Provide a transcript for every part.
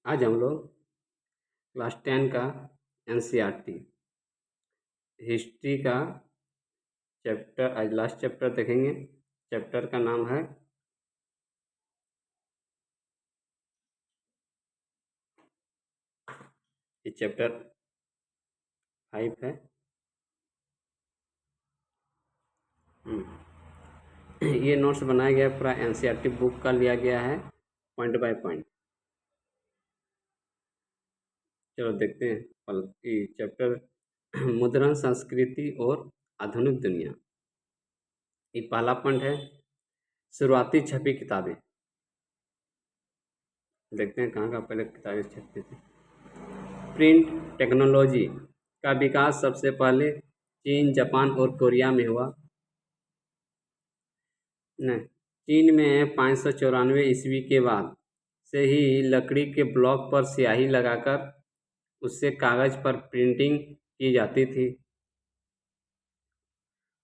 आज हम लोग क्लास 10 का एनसीईआरटी हिस्ट्री का चैप्टर आज लास्ट चैप्टर देखेंगे। चैप्टर का नाम है ये चैप्टर 5 है। ये नोट्स बनाया गया पूरा एनसीईआरटी बुक का लिया गया है पॉइंट बाय पॉइंट। चलो देखते हैं ये चैप्टर मुद्रण संस्कृति और आधुनिक दुनिया। ये पहला पॉइंट है शुरुआती छपी किताबें। देखते हैं कहाँ पहले किताबें छपती थी। प्रिंट टेक्नोलॉजी का विकास सबसे पहले चीन, जापान और कोरिया में हुआ। नहीं, चीन में 594 ईस्वी के बाद से ही लकड़ी के ब्लॉक पर स्याही लगाकर उससे कागज पर प्रिंटिंग की जाती थी।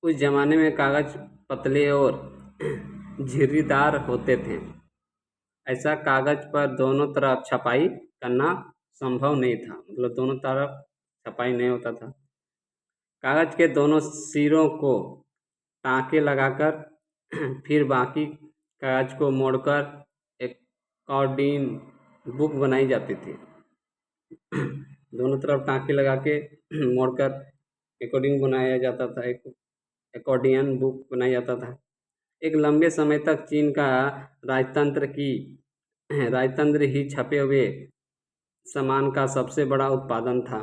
उस जमाने में कागज पतले और झिर्रीदार होते थे। ऐसा कागज पर दोनों तरफ छपाई करना संभव नहीं था, मतलब दोनों तरफ छपाई नहीं होता था। कागज के दोनों सिरों को टाँके लगाकर फिर बाकी कागज को मोड़कर एक कॉर्डिन बुक बनाई जाती थी। दोनों तरफ टाँके लगा के मोड़कर एकॉर्डिंग बनाया जाता था, एक एकॉर्डियन बुक बनाया जाता था। एक लंबे समय तक चीन का राजतंत्र ही छपे हुए सामान का सबसे बड़ा उत्पादन था।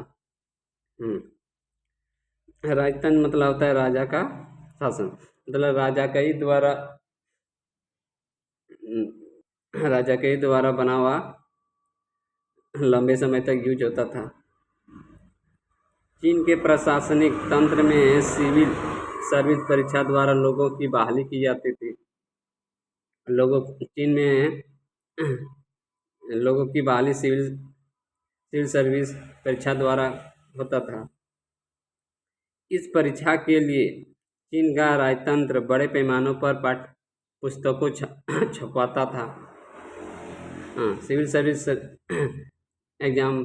राजतंत्र मतलब होता है राजा का शासन, मतलब राजा के ही द्वारा बना हुआ लंबे समय तक यूज होता था। चीन के प्रशासनिक तंत्र में सिविल सर्विस परीक्षा द्वारा लोगों की बहाली की जाती थी। चीन में लोगों की बहाली सिविल सर्विस परीक्षा द्वारा होता था। इस परीक्षा के लिए चीन का राजतंत्र बड़े पैमानों पर पाठ्य पुस्तकों छपवाता था। सिविल सर्विस एग्जाम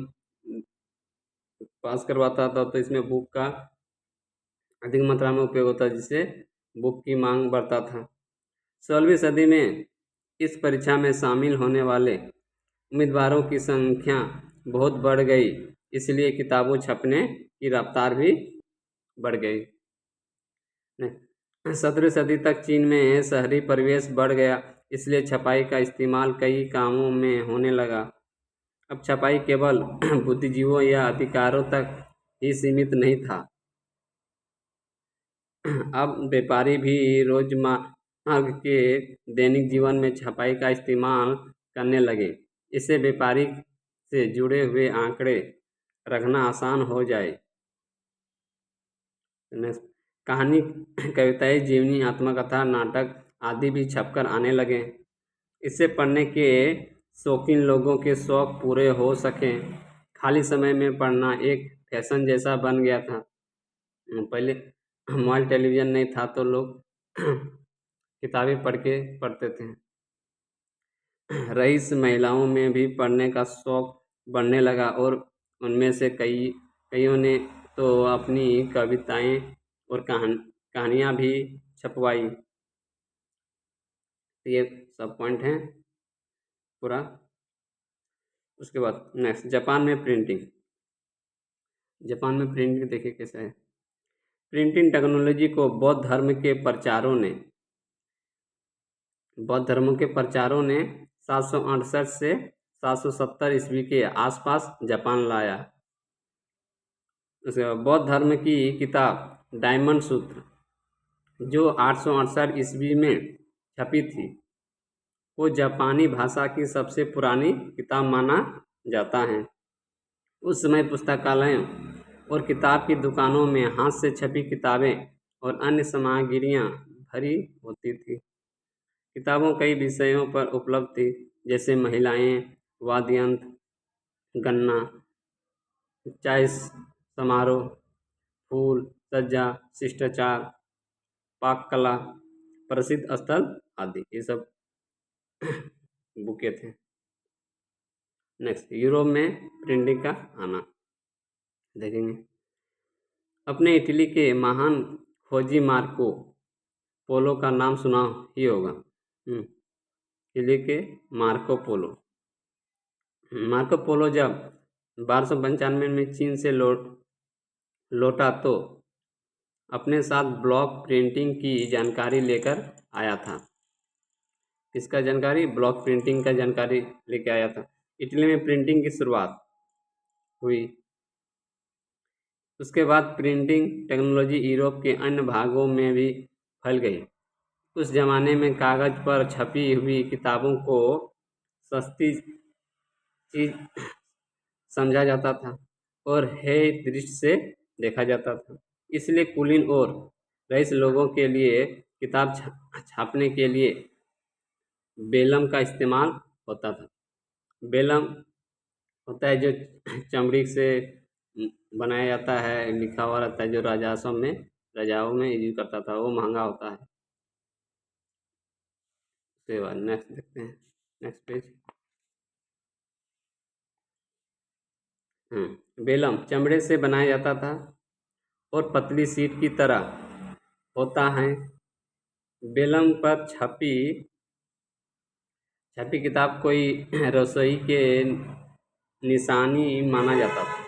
पास करवाता था, तो इसमें बुक का अधिक मात्रा में उपयोग होता, जिससे बुक की मांग बढ़ता था। 16वीं सदी में इस परीक्षा में शामिल होने वाले उम्मीदवारों की संख्या बहुत बढ़ गई, इसलिए किताबों छपने की रफ्तार भी बढ़ गई। 17वीं सदी तक चीन में शहरी परिवेश बढ़ गया, इसलिए छपाई का इस्तेमाल कई कामों में होने लगा। अब छपाई केवल बुद्धिजीवों या अधिकारों तक ही सीमित नहीं था। अब व्यापारी भी रोजमर्रा के दैनिक जीवन में छपाई का इस्तेमाल करने लगे। इससे व्यापारी से जुड़े हुए आंकड़े रखना आसान हो जाए। कहानी, कविताएं, जीवनी, आत्मकथा, नाटक आदि भी छपकर आने लगे। इससे पढ़ने के शौकीन लोगों के शौक पूरे हो सकें। खाली समय में पढ़ना एक फैशन जैसा बन गया था। पहले मोबाइल टेलीविज़न नहीं था, तो लोग किताबें पढ़ते थे। रईस महिलाओं में भी पढ़ने का शौक बढ़ने लगा और उनमें से कईयों ने तो अपनी कविताएं और कहानियाँ भी छपवाई। ये सब पॉइंट हैं पूरा। उसके बाद नेक्स्ट, जापान में प्रिंटिंग। जापान में प्रिंटिंग देखिए कैसा है। प्रिंटिंग टेक्नोलॉजी को बौद्ध धर्म के प्रचारों ने 768 से 770 ईस्वी के आसपास जापान लाया। उसके बाद बौद्ध धर्म की किताब डायमंड सूत्र, जो 868 ईस्वी में छपी थी, को जापानी भाषा की सबसे पुरानी किताब माना जाता है। उस समय पुस्तकालयों और किताब की दुकानों में हाथ से छपी किताबें और अन्य सामग्रियाँ भरी होती थी। किताबों कई विषयों पर उपलब्ध थी, जैसे महिलाएं, वाद्य यंत्र, गन्ना, चाय समारोह, फूल सज्जा, शिष्टाचार, पाक कला, प्रसिद्ध स्थल आदि। ये सब बुकें थे। नेक्स्ट, यूरोप में प्रिंटिंग का आना देखेंगे। अपने इटली के महान खोजी मार्को पोलो का नाम सुना ही होगा। इटली के मार्को पोलो। मार्को पोलो जब 1295 में चीन से लौटा तो अपने साथ ब्लॉक प्रिंटिंग की जानकारी लेकर आया था। किसका जानकारी? ब्लॉक प्रिंटिंग का जानकारी लेकर आया था। इटली में प्रिंटिंग की शुरुआत हुई। उसके बाद प्रिंटिंग टेक्नोलॉजी यूरोप के अन्य भागों में भी फैल गई। उस जमाने में कागज पर छपी हुई किताबों को सस्ती चीज समझा जाता था और है दृष्टि से देखा जाता था। इसलिए कुलीन और रईस लोगों के लिए किताब छापने के लिए बेलम का इस्तेमाल होता था। बेलम होता है जो चमड़ी से बनाया जाता है, लिखा हुआ रहता है, जो रजाओं में यूज करता था। वो महंगा होता है। उसके बाद नेक्स्ट देखते हैं, नेक्स्ट पेज। बेलम चमड़े से बनाया जाता था और पतली सीट की तरह होता है। बेलम पर छपी किताब कोई रसोई के निशानी माना जाता था।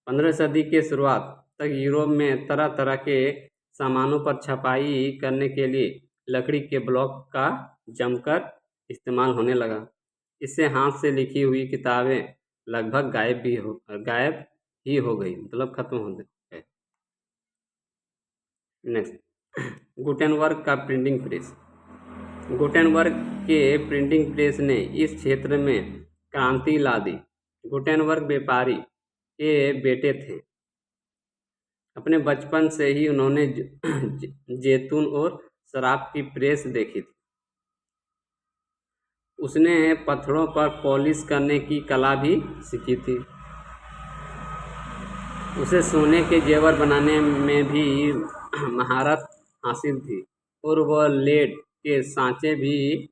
15वीं सदी के शुरुआत तक यूरोप में तरह तरह के सामानों पर छपाई करने के लिए लकड़ी के ब्लॉक का जमकर इस्तेमाल होने लगा। इससे हाथ से लिखी हुई किताबें लगभग गायब ही हो गई, मतलब खत्म हो गई। नेक्स्ट, गुटेनबर्ग का प्रिंटिंग प्रेस। गुटेनबर्ग के प्रिंटिंग प्रेस ने इस क्षेत्र में क्रांति ला दी। गुटेनबर्ग व्यापारी के बेटे थे। अपने बचपन से ही उन्होंने जैतून और शराब की प्रेस देखी थी। उसने पत्थरों पर पॉलिश करने की कला भी सीखी थी। उसे सोने के जेवर बनाने में भी महारत हासिल थी और वह लेड के सांचे भी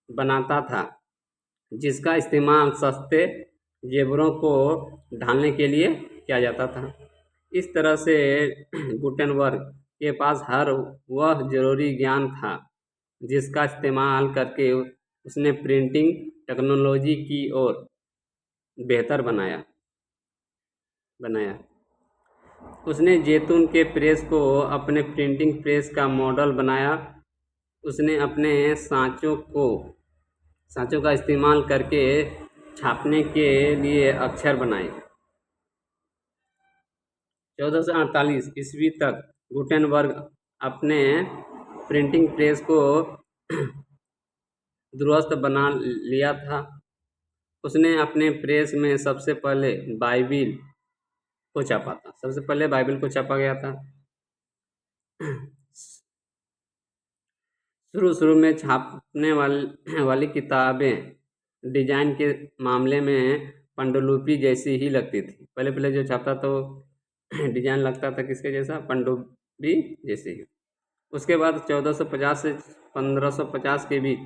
बनाता था, जिसका इस्तेमाल सस्ते जेवरों को ढालने के लिए किया जाता था। इस तरह से गुटेनबर्ग के पास हर वह जरूरी ज्ञान था जिसका इस्तेमाल करके उसने प्रिंटिंग टेक्नोलॉजी की ओर बेहतर बनाया। उसने जैतून के प्रेस को अपने प्रिंटिंग प्रेस का मॉडल बनाया। उसने अपने सांचों का इस्तेमाल करके छापने के लिए अक्षर बनाए। 1448 ईस्वी तक गुटेनबर्ग अपने प्रिंटिंग प्रेस को दुरुस्त बना लिया था। उसने अपने प्रेस में सबसे पहले बाइबिल को छापा था। सबसे पहले बाइबिल को छापा गया था। शुरू में छापने वाली किताबें डिजाइन के मामले में पांडुलिपि जैसी ही लगती थी। पहले जो छापता तो डिजाइन लगता था किसके जैसा? पांडुलिपि जैसे ही। उसके बाद 1450 से 1550 के बीच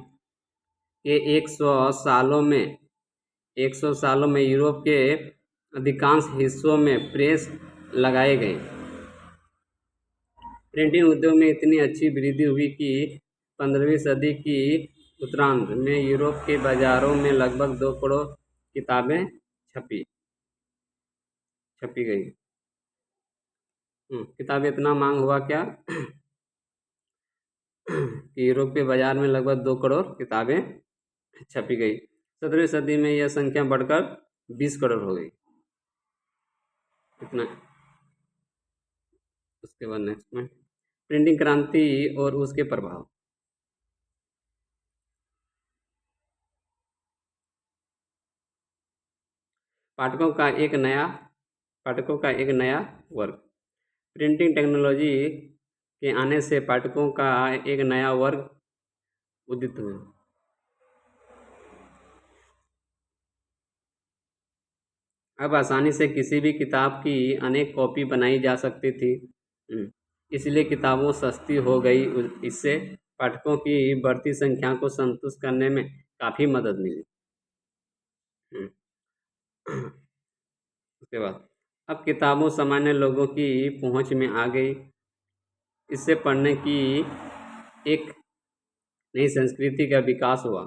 के 100 सालों में यूरोप के अधिकांश हिस्सों में प्रेस लगाए गए। प्रिंटिंग उद्योग में इतनी अच्छी वृद्धि हुई कि 15वीं सदी की उत्तरार्ध में यूरोप के बाजारों में लगभग 2 करोड़ किताबें छपी गई। किताबें इतना मांग हुआ क्या कि यूरोप के बाजार में लगभग 2 करोड़ किताबें छपी गई। 17वीं सदी में यह संख्या बढ़कर 20 करोड़ हो गई। इतना। उसके बाद नेक्स्ट में प्रिंटिंग क्रांति और उसके प्रभाव। पाठकों का एक नया वर्ग। प्रिंटिंग टेक्नोलॉजी के आने से पाठकों का एक नया वर्ग उदित हुआ। अब आसानी से किसी भी किताब की अनेक कॉपी बनाई जा सकती थी। इसलिए किताबों सस्ती हो गई। इससे पाठकों की बढ़ती संख्या को संतुष्ट करने में काफ़ी मदद मिली। उसके बाद अब किताबों सामान्य लोगों की पहुंच में आ गई। इससे पढ़ने की एक नई संस्कृति का विकास हुआ।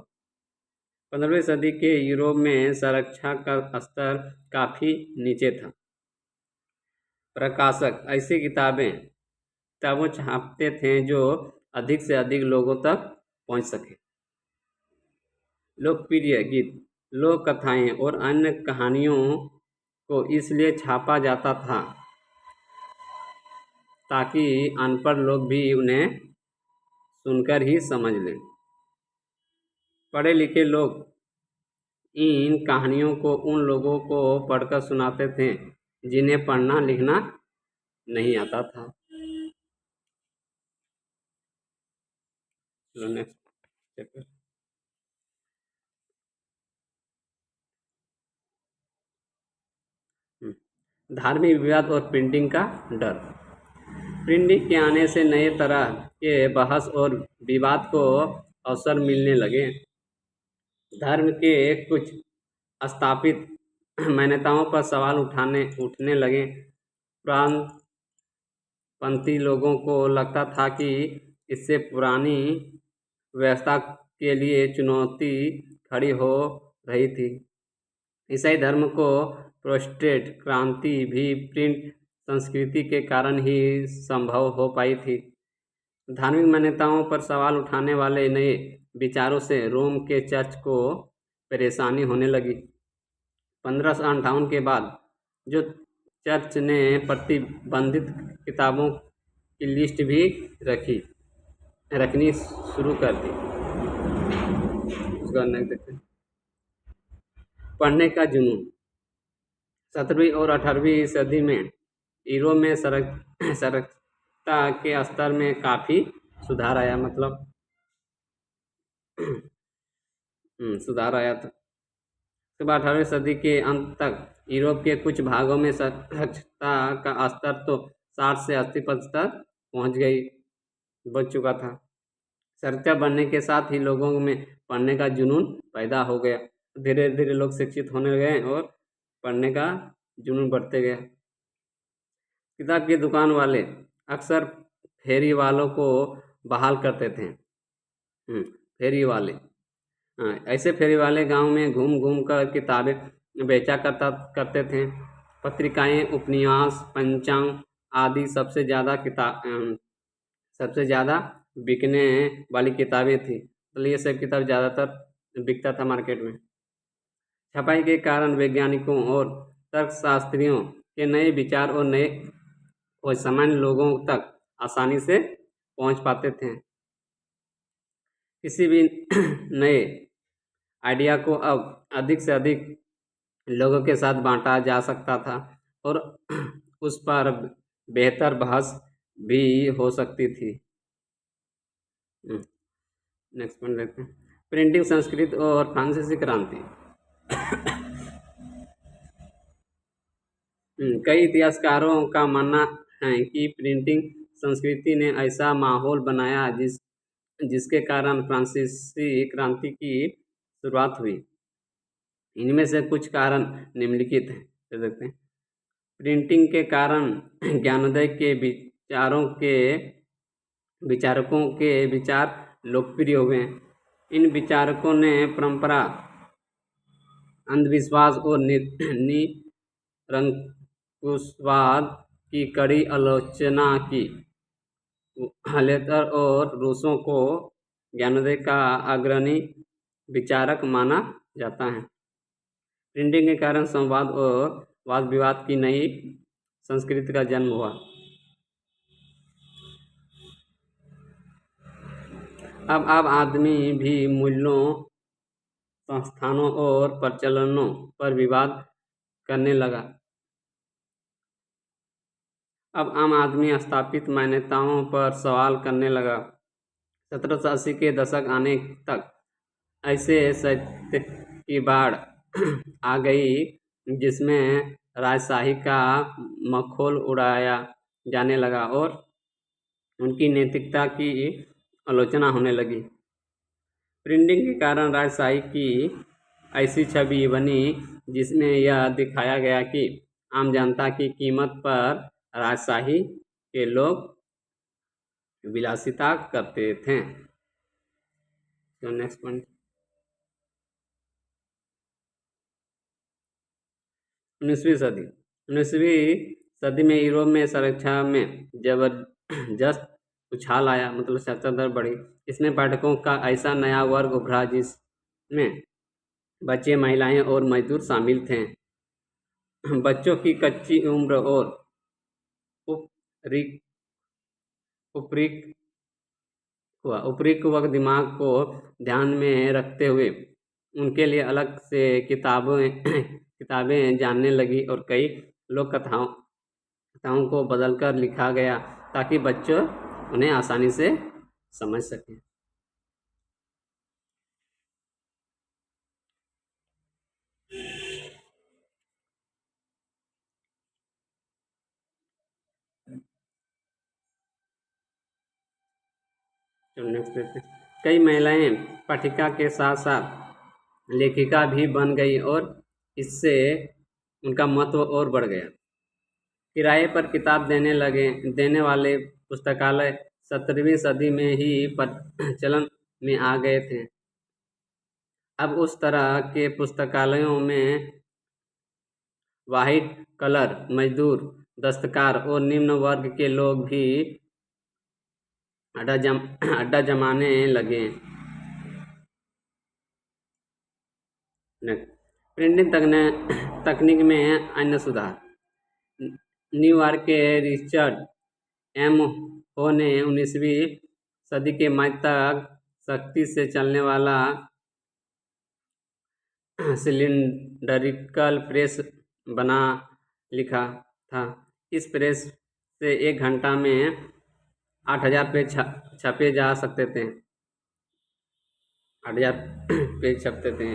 15वीं सदी के यूरोप में साक्षरता का स्तर काफ़ी नीचे था। प्रकाशक ऐसी किताबों छापते थे जो अधिक से अधिक लोगों तक पहुंच सके। लोकप्रिय गीत, लोक कथाएं और अन्य कहानियों को इसलिए छापा जाता था ताकि अनपढ़ लोग भी उन्हें सुनकर ही समझ लें। पढ़े लिखे लोग इन कहानियों को उन लोगों को पढ़कर सुनाते थे जिन्हें पढ़ना लिखना नहीं आता था। Next chapter. धार्मिक विवाद और प्रिंटिंग का डर। प्रिंटिंग के आने से नए तरह के बहस और विवाद को अवसर मिलने लगे। धर्म के कुछ स्थापित मान्यताओं पर सवाल उठने लगे। पंथी लोगों को लगता था कि इससे पुरानी व्यवस्था के लिए चुनौती खड़ी हो रही थी। ईसाई धर्म को प्रोटेस्टेंट क्रांति भी प्रिंट संस्कृति के कारण ही संभव हो पाई थी। धार्मिक मान्यताओं पर सवाल उठाने वाले नए विचारों से रोम के चर्च को परेशानी होने लगी। 1558 के बाद जो चर्च ने प्रतिबंधित किताबों की लिस्ट भी रखनी शुरू कर दी। उसका नेक्स्ट देखते हैं। पढ़ने का जुनून। 17वीं और 18वीं सदी में यूरोप में साक्षरता के स्तर में काफ़ी सुधार आया। मतलब सुधार आया था। उसके बाद 18वीं सदी के अंत तक यूरोप के कुछ भागों में साक्षरता का स्तर तो 60 से 80% तक बढ़ चुका था। साक्षरता बढ़ने के साथ ही लोगों में पढ़ने का जुनून पैदा हो गया। धीरे धीरे लोग शिक्षित होने गए और पढ़ने का जुनून बढ़ते गया। किताब की दुकान वाले अक्सर फेरी वालों को बहाल करते थे। फेरी वाले, ऐसे फेरी वाले गांव में घूम घूम कर किताबें बेचा करते थे। पत्रिकाएं, उपन्यास, पंचांग आदि सबसे ज़्यादा बिकने वाली किताबें थी। तो ये सब किताब ज़्यादातर बिकता था मार्केट में। छपाई के कारण वैज्ञानिकों और तर्कशास्त्रियों के नए विचार और सामान्य लोगों तक आसानी से पहुंच पाते थे। किसी भी नए आइडिया को अब अधिक से अधिक लोगों के साथ बांटा जा सकता था और उस पर बेहतर बहस भी हो सकती थी। नेक्स्ट पॉइंट देखते हैं। प्रिंटिंग संस्कृति और फ्रांसीसी क्रांति। कई इतिहासकारों का मानना है कि प्रिंटिंग संस्कृति ने ऐसा माहौल बनाया जिसके कारण फ्रांसीसी क्रांति की शुरुआत हुई। इनमें से कुछ कारण निम्नलिखित हैं, दे सकते हैं। प्रिंटिंग के कारण ज्ञानोदय के विचारकों के विचार लोकप्रिय हुए। इन विचारकों ने परंपरा, अंधविश्वास और निरंकुशवाद की कड़ी आलोचना की। हलेतर और रूसों को ज्ञानोदय का अग्रणी विचारक माना जाता है। प्रिंटिंग के कारण संवाद और वाद विवाद की नई संस्कृति का जन्म हुआ। अब आदमी भी मूल्यों, संस्थानों और प्रचलनों पर विवाद करने लगा। अब आम आदमी स्थापित मान्यताओं पर सवाल करने लगा। 1780 के दशक आने तक ऐसे साहित्य की बाढ़ आ गई जिसमें राजशाही का मखौल उड़ाया जाने लगा और उनकी नैतिकता की आलोचना होने लगी। प्रिंटिंग के कारण राजशाही की ऐसी छवि बनी जिसमें यह दिखाया गया कि आम जनता की कीमत पर राजशाही के लोग विलासिता करते थे। तो नेक्स्ट पॉइंट, 19वीं सदी। 19वीं सदी में यूरोप में संरक्षा में जबरदस्त उछाल आया, मतलब साक्षरता दर बढ़ी। इसमें पाठकों का ऐसा नया वर्ग उभरा जिसमें बच्चे, महिलाएं और मजदूर शामिल थे। बच्चों की कच्ची उम्र और उपरिक दिमाग को ध्यान में रखते हुए उनके लिए अलग से किताबें जानने लगी और कई लोक कथाओं को बदलकर लिखा गया ताकि बच्चों उन्हें आसानी से समझ सकें। नेक्स्ट देखते हैं। कई महिलाएं पाठिका के साथ साथ लेखिका भी बन गई और इससे उनका महत्व और बढ़ गया। किराए पर किताब देने वाले पुस्तकालय 17वीं सदी में ही प्रचलन में आ गए थे। अब उस तरह के पुस्तकालयों में वाइट कलर मजदूर, दस्तकार और निम्न वर्ग के लोग भी अड्डा जमाने लगे। प्रिंटिंग तकनीक में अन्य सुधार। न्यूयॉर्क के रिचर्ड एम हो ने 19वीं सदी के मध्य तक सख्ती से चलने वाला सिलिंडरिकल प्रेस बना लिखा था। इस प्रेस से 1 घंटा में 8000 पेज छपे जा सकते थे। 8000 पेज छपते थे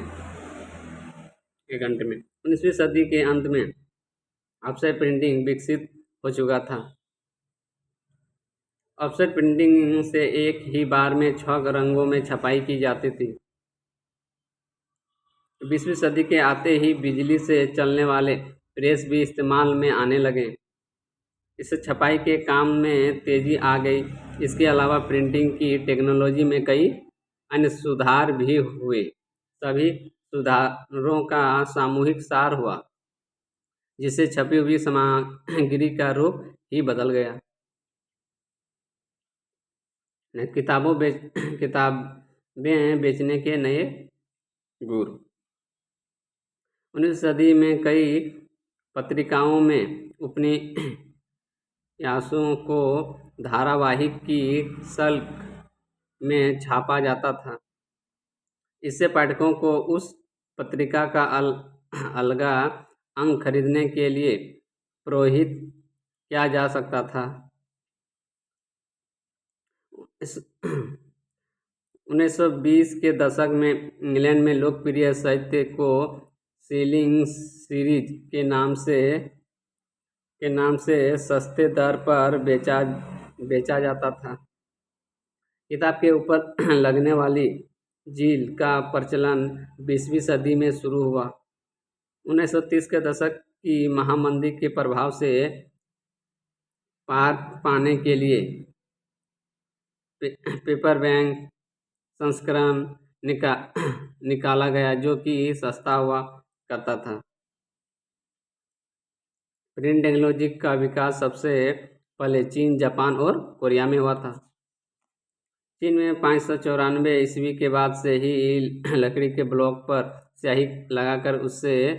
1 घंटे में। 19वीं सदी के अंत में ऑफसेट प्रिंटिंग विकसित हो चुका था। ऑफसेट प्रिंटिंग से एक ही बार में 6 रंगों में छपाई की जाती थी। 20वीं सदी के आते ही बिजली से चलने वाले प्रेस भी इस्तेमाल में आने लगे। इससे छपाई के काम में तेजी आ गई। इसके अलावा प्रिंटिंग की टेक्नोलॉजी में कई अन्य सुधार भी हुए। सभी सुधारों का सामूहिक सार हुआ जिससे छपी हुई सामग्री का रूप ही बदल गया। किताबें बेचने के नए गुर। 19वीं सदी में कई पत्रिकाओं में उपन्यासों को धारावाहिक की शक्ल में छापा जाता था। इससे पाठकों को उस पत्रिका का अलगा अंक खरीदने के लिए प्रोहित किया जा सकता था। 1920 के दशक में इंग्लैंड में लोकप्रिय साहित्य को सेलिंग सीरीज के नाम से सस्ते दर पर बेचा जाता था। किताब के ऊपर लगने वाली जील का प्रचलन 20वीं सदी में शुरू हुआ। 1930 के दशक की महामंदी के प्रभाव से पार पाने के लिए पेपरबैक संस्करण निकाला गया जो कि सस्ता हुआ करता था। प्रिंट टेक्नोलॉजी का विकास सबसे पहले चीन, जापान और कोरिया में हुआ था। चीन में 594 ईस्वी के बाद से ही लकड़ी के ब्लॉक पर स्याही लगाकर उससे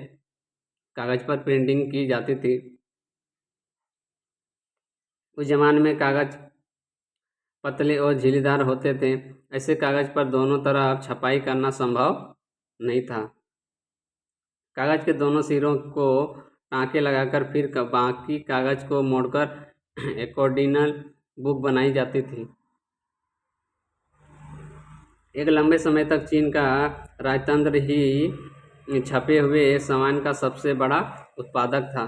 कागज पर प्रिंटिंग की जाती थी। उस जमाने में कागज पतले और झीलीदार होते थे। ऐसे कागज पर दोनों तरफ छपाई करना संभव नहीं था। कागज के दोनों सिरों को टाँके लगाकर फिर बाकी कागज को मोड़कर एक्सोर्डिनल बुक बनाई जाती थी। एक लंबे समय तक चीन का राजतंत्र ही छपे हुए सामान का सबसे बड़ा उत्पादक था।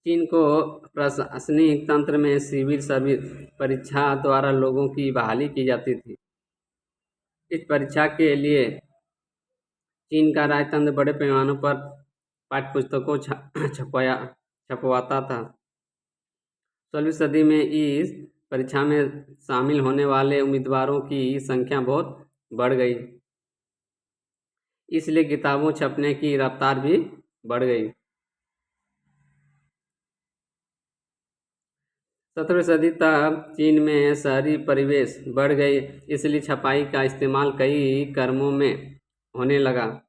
चीन को प्रशासनिक तंत्र में सिविल सर्विस परीक्षा द्वारा लोगों की बहाली की जाती थी। इस परीक्षा के लिए चीन का राजतंत्र बड़े पैमाने पर पाठ्यपुस्तकों छपवाता था। 16वीं सदी में इस परीक्षा में शामिल होने वाले उम्मीदवारों की संख्या बहुत बढ़ गई, इसलिए किताबों छपने की रफ्तार भी बढ़ गई। 17वीं सदी तक चीन में शहरी परिवेश बढ़ गई, इसलिए छपाई का इस्तेमाल कई कर्मों में होने लगा।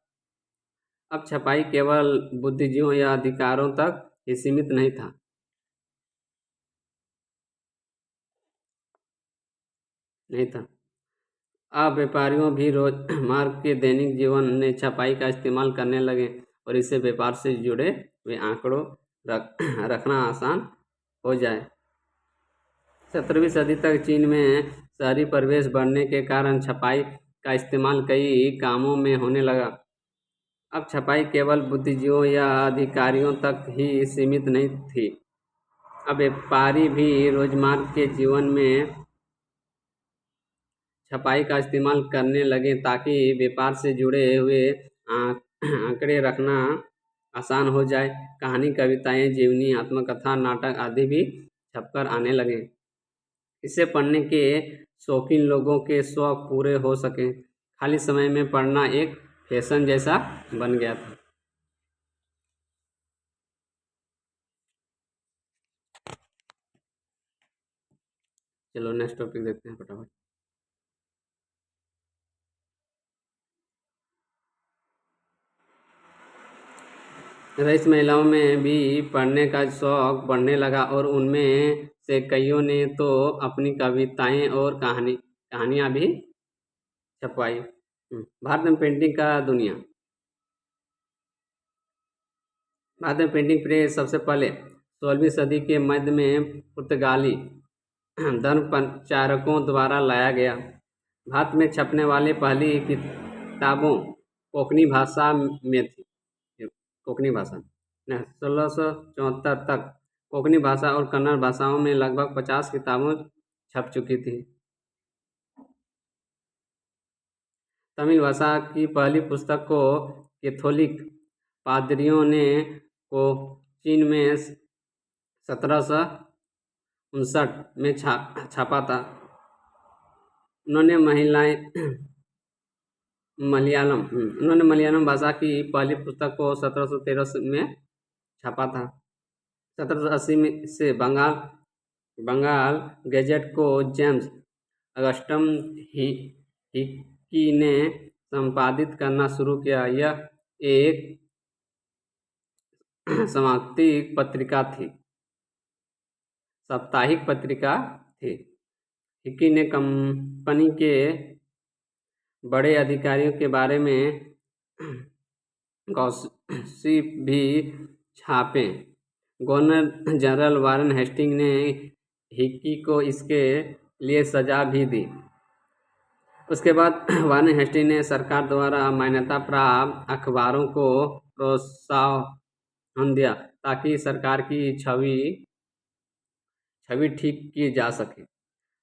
अब छपाई केवल बुद्धिजीवियों या अधिकारों तक ही सीमित नहीं था। अब व्यापारियों भी रोजमर्रा के दैनिक जीवन में छपाई का इस्तेमाल करने लगे और इससे व्यापार से जुड़े हुए आंकड़ों रखना आसान हो जाए। 17वीं सदी तक चीन में शहरी परिवेश बढ़ने के कारण छपाई का इस्तेमाल कई कामों में होने लगा। अब छपाई केवल बुद्धिजीवियों या अधिकारियों तक ही सीमित नहीं थी। अब व्यापारी भी रोजमर्रा के जीवन में छपाई का इस्तेमाल करने लगे ताकि व्यापार से जुड़े हुए आंकड़े रखना आसान हो जाए। कहानी, कविताएं, जीवनी, आत्मकथा, नाटक आदि भी छपकर आने लगे। इसे पढ़ने के शौकीन लोगों के शौक पूरे हो सके। खाली समय में पढ़ना एक फैशन जैसा बन गया था। चलो नेक्स्ट टॉपिक देखते हैं फटाफट। रईस महिलाओं में भी पढ़ने का शौक बढ़ने लगा और उनमें से कईयों ने तो अपनी कविताएं और कहानियां भी छपवाई। भारत में पेंटिंग का दुनिया। भारत में पेंटिंग प्रेस सबसे पहले 16वीं सदी के मध्य में पुर्तगाली धर्म प्रचारकों द्वारा लाया गया। भारत में छपने वाली पहली किताबों कोंकणी भाषा में थी। कोंकणी भाषा 1674 तक कोंकणी भाषा और कन्नड़ भाषाओं में लगभग 50 किताबें छप चुकी थी। तमिल भाषा की पहली पुस्तक को कैथोलिक पादरियों ने कोचीन में 1759 में छापा था। उन्होंने मलयालम भाषा की पहली पुस्तक को 1713 में छापा था। 1780 से बंगाल गैजेट को जेम्स अगस्टम हिक्की ने संपादित करना शुरू किया। यह एक साप्ताहिक पत्रिका थी। हिक्की ने कंपनी के बड़े अधिकारियों के बारे में गॉसिप भी छापे। गवर्नर जनरल वारेन हेस्टिंग ने हिक्की को इसके लिए सजा भी दी। उसके बाद वारेन हेस्टिंग ने सरकार द्वारा मान्यता प्राप्त अखबारों को प्रोत्साहन दिया ताकि सरकार की छवि ठीक की जा सके।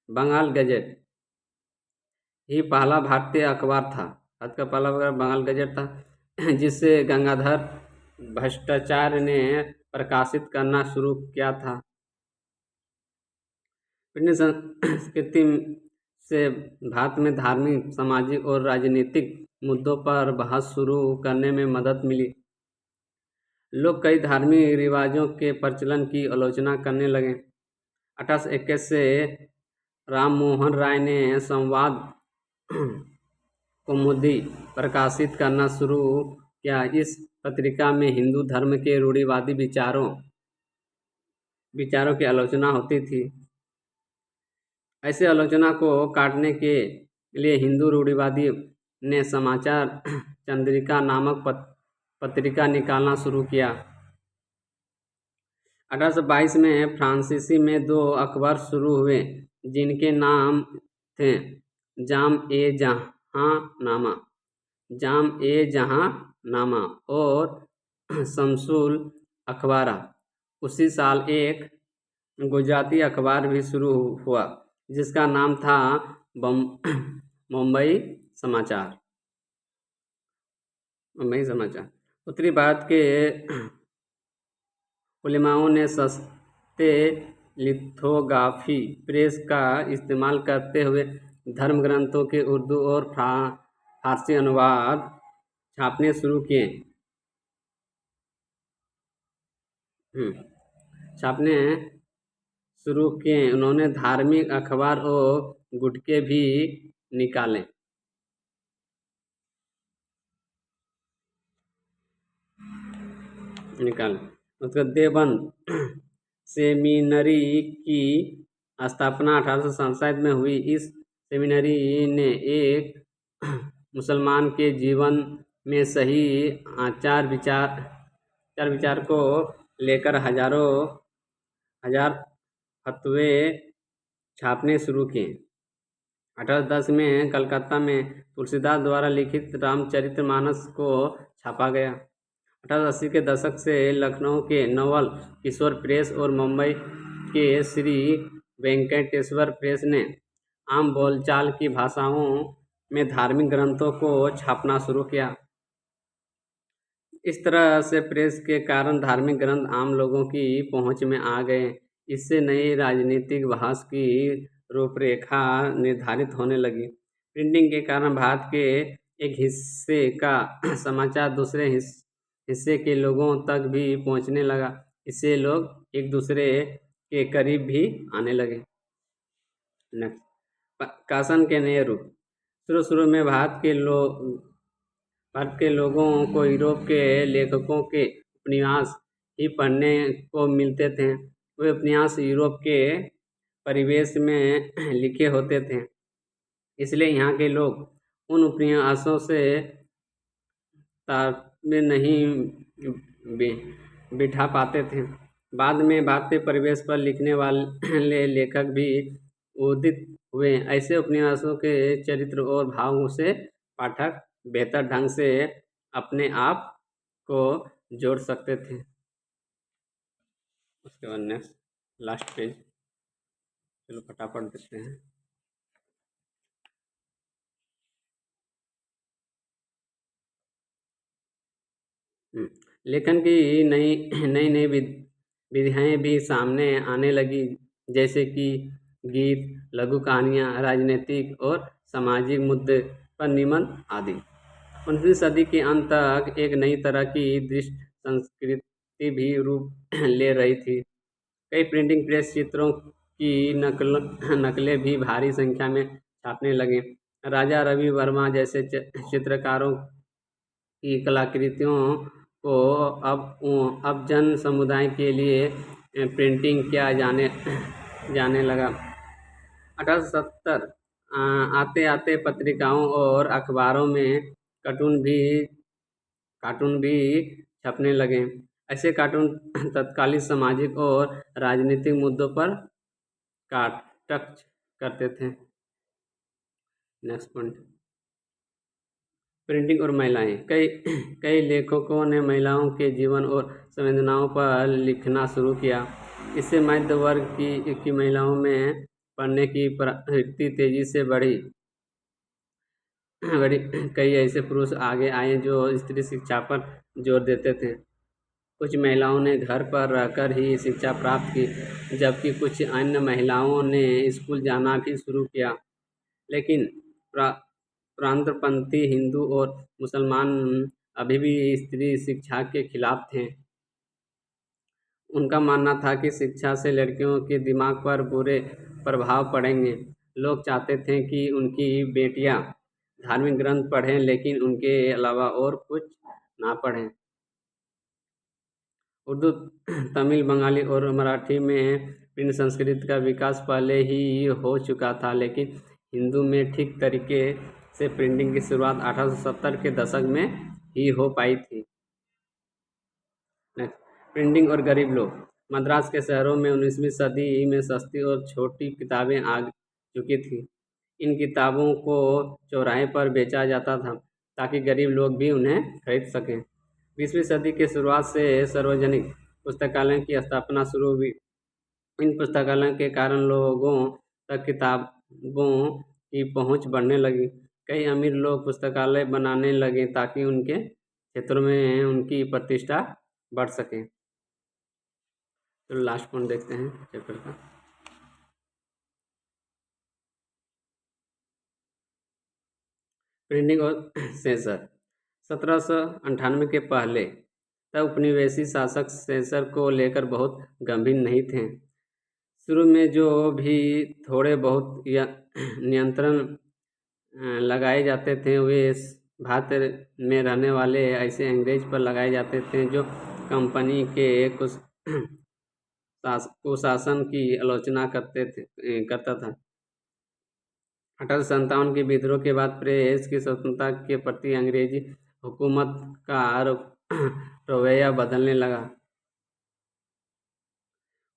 बंगाल गैजेट ही पहला भारतीय अखबार था। भारत का पहला अखबार बंगाल गैजेट था, जिसे गंगाधर भट्टाचार्य ने प्रकाशित करना शुरू किया था। ब्रिटिश संस्कृति से भारत में धार्मिक, सामाजिक और राजनीतिक मुद्दों पर बहस शुरू करने में मदद मिली। लोग कई धार्मिक रिवाजों के प्रचलन की आलोचना करने लगे। 1821 से राम मोहन राय ने संवाद कौमुदी प्रकाशित करना शुरू किया। इस पत्रिका में हिंदू धर्म के रूढ़िवादी विचारों की आलोचना होती थी। ऐसे आलोचना को काटने के लिए हिंदू रूढ़िवादी ने समाचार चंद्रिका नामक पत्रिका निकालना शुरू किया। 1822 में फ्रांसीसी में 2 अखबार शुरू हुए, जिनके नाम थे जाम ए जहां नामा और शमसुल अखबारा। उसी साल एक गुजराती अखबार भी शुरू हुआ जिसका नाम था मुंबई समाचार। मुंबई समाचार उत्तरी भारत के उलेमाओं ने सस्ते लिथोग्राफी प्रेस का इस्तेमाल करते हुए धर्म ग्रंथों के उर्दू और फारसी अनुवाद छापने शुरू किए। छापने शुरू किए। उन्होंने धार्मिक अखबार और गुटके भी निकाले। उसका देवबंद सेमिनरी की स्थापना 1867 में हुई। इस सेमिनरी ने एक मुसलमान के जीवन में सही आचार विचार को लेकर हजार फतवे छापने शुरू किए। 1810 में कलकत्ता में तुलसीदास द्वारा लिखित रामचरितमानस को छापा गया। 1880 के दशक से लखनऊ के नवल किशोर प्रेस और मुंबई के श्री वेंकटेश्वर प्रेस ने आम बोलचाल की भाषाओं में धार्मिक ग्रंथों को छापना शुरू किया। इस तरह से प्रेस के कारण धार्मिक ग्रंथ आम लोगों की पहुंच में आ गए। इससे नई राजनीतिक बहस की रूपरेखा निर्धारित होने लगी। प्रिंटिंग के कारण भारत के एक हिस्से का समाचार दूसरे हिस्से के लोगों तक भी पहुंचने लगा। इससे लोग एक दूसरे के करीब भी आने लगे। प्रकाशन के नए रूप। शुरू में भारत के लोगों को यूरोप के लेखकों के उपन्यास ही पढ़ने को मिलते थे। वे उपन्यास यूरोप के परिवेश में लिखे होते थे, इसलिए यहाँ के लोग उन उपन्यासों से तालमेल नहीं बिठा पाते थे। बाद में भारतीय परिवेश पर लिखने वाले लेखक भी उदित हुए। ऐसे उपन्यासों के चरित्र और भावों से पाठक बेहतर ढंग से अपने आप को जोड़ सकते थे। उसके बाद नेक्स्ट लास्ट पेज, चलो फटाफट देखते हैं। लेखन की नई विधियाँ भी सामने आने लगी, जैसे कि गीत, लघु कहानियाँ, राजनीतिक और सामाजिक मुद्दे पर निबंध आदि। 19वीं सदी के अंत तक एक नई तरह की दृश्य संस्कृति भी रूप ले रही थी। कई प्रिंटिंग प्रेस चित्रों की नकलें भी भारी संख्या में छापने लगे। राजा रवि वर्मा जैसे चित्रकारों की कलाकृतियों को अब जन समुदाय के लिए प्रिंटिंग किया जाने लगा। 1870 आते आते पत्रिकाओं और अखबारों में कार्टून भी छपने लगे। ऐसे कार्टून तत्कालीन सामाजिक और राजनीतिक मुद्दों पर टच करते थे। नेक्स्ट पॉइंट, प्रिंटिंग और महिलाएं। कई लेखकों ने महिलाओं के जीवन और संवेदनाओं पर लिखना शुरू किया। इससे मध्य वर्ग की महिलाओं में पढ़ने की प्रवृत्ति तेजी से बढ़ी। कई ऐसे पुरुष आगे आए जो स्त्री शिक्षा पर जोर देते थे। कुछ महिलाओं ने घर पर रहकर ही शिक्षा प्राप्त की, जबकि कुछ अन्य महिलाओं ने स्कूल जाना भी शुरू किया। लेकिन प्रांतपंथी हिंदू और मुसलमान अभी भी स्त्री शिक्षा के खिलाफ थे। उनका मानना था कि शिक्षा से लड़कियों के दिमाग पर बुरे प्रभाव पड़ेंगे। लोग चाहते थे कि उनकी बेटियां धार्मिक ग्रंथ पढ़ें, लेकिन उनके अलावा और कुछ ना पढ़ें। उर्दू, तमिल, बंगाली और मराठी में प्रिंट संस्कृति का विकास पहले ही हो चुका था, लेकिन हिंदू में ठीक तरीके से प्रिंटिंग की शुरुआत 1870 के दशक में ही हो पाई थी। प्रिंटिंग और गरीब लोग। मद्रास के शहरों में 19वीं सदी में सस्ती और छोटी किताबें आ चुकी थी। इन किताबों को चौराहे पर बेचा जाता था ताकि गरीब लोग भी उन्हें खरीद सकें। 20वीं सदी के शुरुआत से सार्वजनिक पुस्तकालय की स्थापना शुरू हुई। इन पुस्तकालयों के कारण लोगों तक किताबों की पहुंच बढ़ने लगी। कई अमीर लोग पुस्तकालय बनाने लगे ताकि उनके क्षेत्रों में उनकी प्रतिष्ठा बढ़ सके। तो लास्ट पॉइंट देखते हैं चैप्टर का। प्रिंटिंग और सेंसर। 1798 के पहले तक उपनिवेशी शासक सेंसर को लेकर बहुत गंभीर नहीं थे। शुरू में जो भी थोड़े बहुत नियंत्रण लगाए जाते थे वे भारत में रहने वाले ऐसे अंग्रेज पर लगाए जाते थे जो कंपनी के कुशासन की आलोचना करता था। 1857 के विद्रोह के बाद प्रेस की स्वतंत्रता के प्रति अंग्रेजी हुकूमत का रवैया बदलने लगा।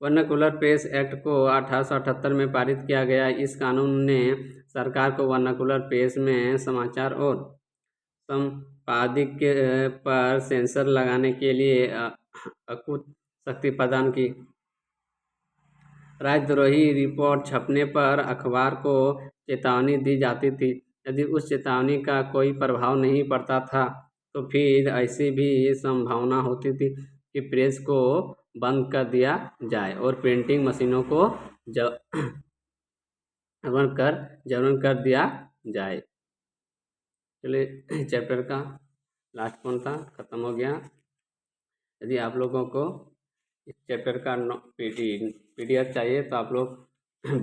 वर्नाकुलर प्रेस एक्ट को 1878 में पारित किया गया। इस कानून ने सरकार को वर्नाकुलर प्रेस में समाचार और संपादकीय पर सेंसर लगाने के लिए अकूत शक्ति प्रदान की। राजद्रोही रिपोर्ट छपने पर अखबार को चेतावनी दी जाती थी। यदि उस चेतावनी का कोई प्रभाव नहीं पड़ता था तो फिर ऐसी भी संभावना होती थी कि प्रेस को बंद कर दिया जाए और प्रिंटिंग मशीनों को जबरन कर दिया जाए। चलिए चैप्टर का लास्ट पॉइंट था, खत्म हो गया। यदि आप लोगों को इस चैप्टर का PDF चाहिए तो आप लोग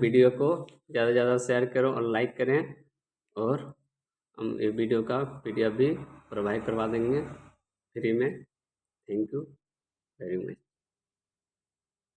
वीडियो को ज़्यादा से ज़्यादा शेयर करो और लाइक करें, और हम ये वीडियो का PDF भी प्रोवाइड करवा देंगे फ्री में। Thank you very much.